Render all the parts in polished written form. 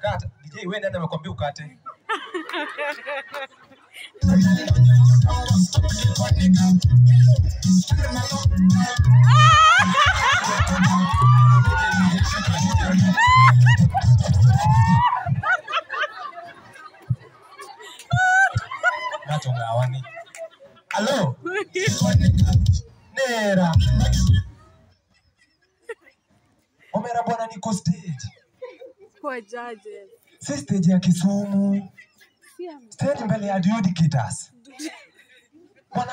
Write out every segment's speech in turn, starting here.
Kata. DJ wewe nani amekwambia ukate? Natongawani. Hello. Nera. Omera bwana niko stage. Kwa judges. Si stage ya Kisumu. Stage mbele ya adjudicators. Bwana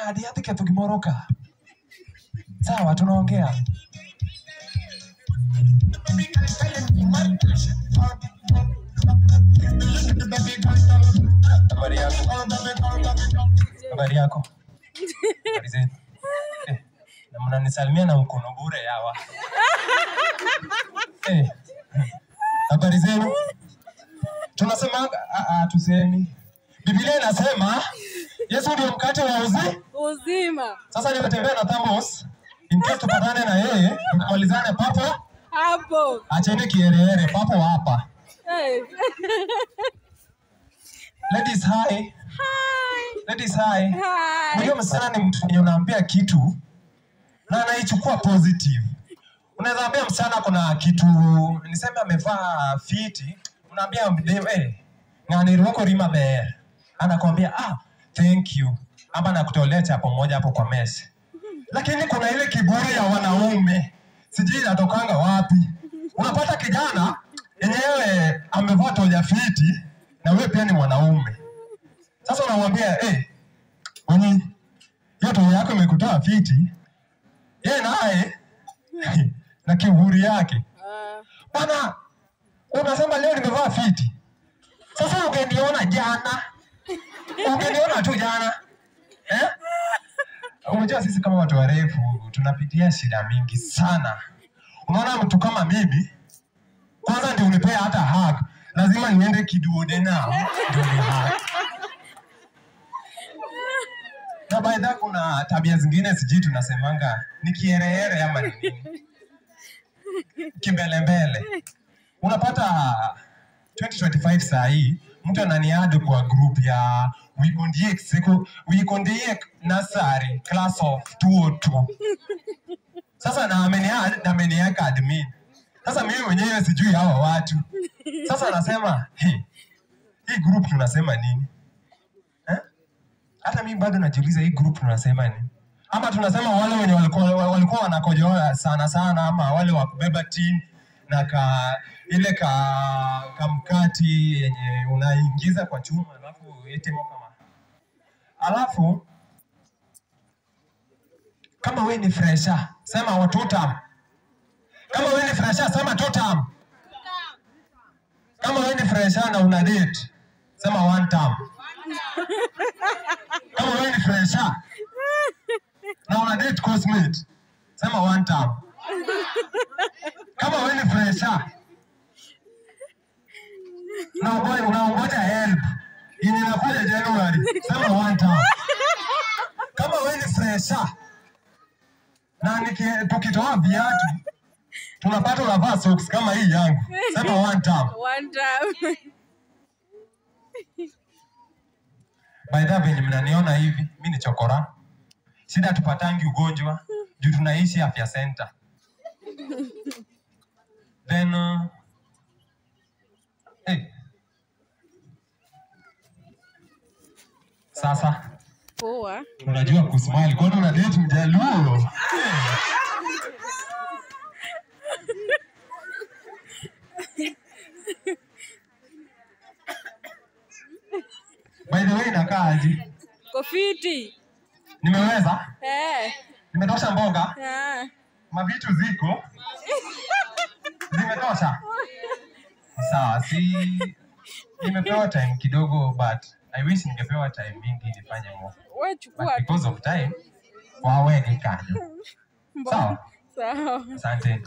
ngadi hadi kitu kimoroka. Sawa tunaongea. Habari yako. Habari yako. Habari zenu. Na mnanisalimia na mkono bure yawa. Habari zenu. Tunasema tusemi. Biblia inasema Yesu ndio mkate wa uzima. Sasa nimetembea na Thamos in case tupatane na yeye tukamalizane papo hapo. Acheni kierere papo hapa. Hey. Ladies hi. Hi. Ladies hi. Hi. Unajua msana ni mtu mwenye unaambia kitu na anaichukua positive. Unaweza ambia msana kuna kitu niseme amevaa fiti, unaambia ngani roko rima be. Anakuambia thank you. Amba nakutolea chapo moja hapo kwa mess. Lakini kuna ile kiburi ya wanaume. Sijui inatokanga wapi. Unapata kijana yenyewe amevaa toja fiti na wewe pia ni mwanaume. Sasa unamwambia mwenye hiyo toja yako imekutoa fiti. Yeye naye na kiburi yake. Bana unasema leo nimevaa fiti. Sasa ungeniona jana. Ungeniona tu jana. Unajua sisi kama watu warefu tunapitia shida mingi sana. Unaona mtu kama mimi kwanza ndio unipea hata hug. Lazima niende kiduode nao ndio ni hug. Na baada kuna tabia zingine sijui tunasemanga ni kiereere ama ni nini. Kimbelembele. Unapata 2025 saa hii mtu ananiadd kwa group ya Wikondie Nasari class of 202. Sasa na ameniweka admin. Sasa mimi mwenyewe sijui hawa watu. Sasa anasema hii group tunasema nini? Hata mimi bado najiuliza hii group tunasema nini? Ama tunasema wale wenye walikuwa wanakojoa sana ama wale wa kubeba tin na ile kamkati yenye unaingiza kwa chuma alafu ete kama. Alafu kama wewe ni fresha sema watutam. Kama wewe ni fresha sema tutam. Kama wewe ni fresha na una date sema one time. Kama wewe ni fresha na una date cosmate sema one time. Kama wewe ni fresha na unaongoja help yenye inakuja January sema one time. Kama wewe ni fresha na tukitoa viatu tunapata unavaa socks kama hii yangu sema one time. One time. By the way mnaniona hivi mimi ni chokora. Shida tupatangi ugonjwa juu tunaishi afya center. Then sasa poa. Unajua kusmile kwani una date mjaluo? By the way nakaaje? Kofiti. Nimeweza? Nimetosha mboga? Mavitu ziko? Zimetosha? Sawa, nimepewa time kidogo but I wish ningepewa time mingi nifanye more. Wewe chukua because of time wawe ni kanyo. Sawa? Sawa. Asante.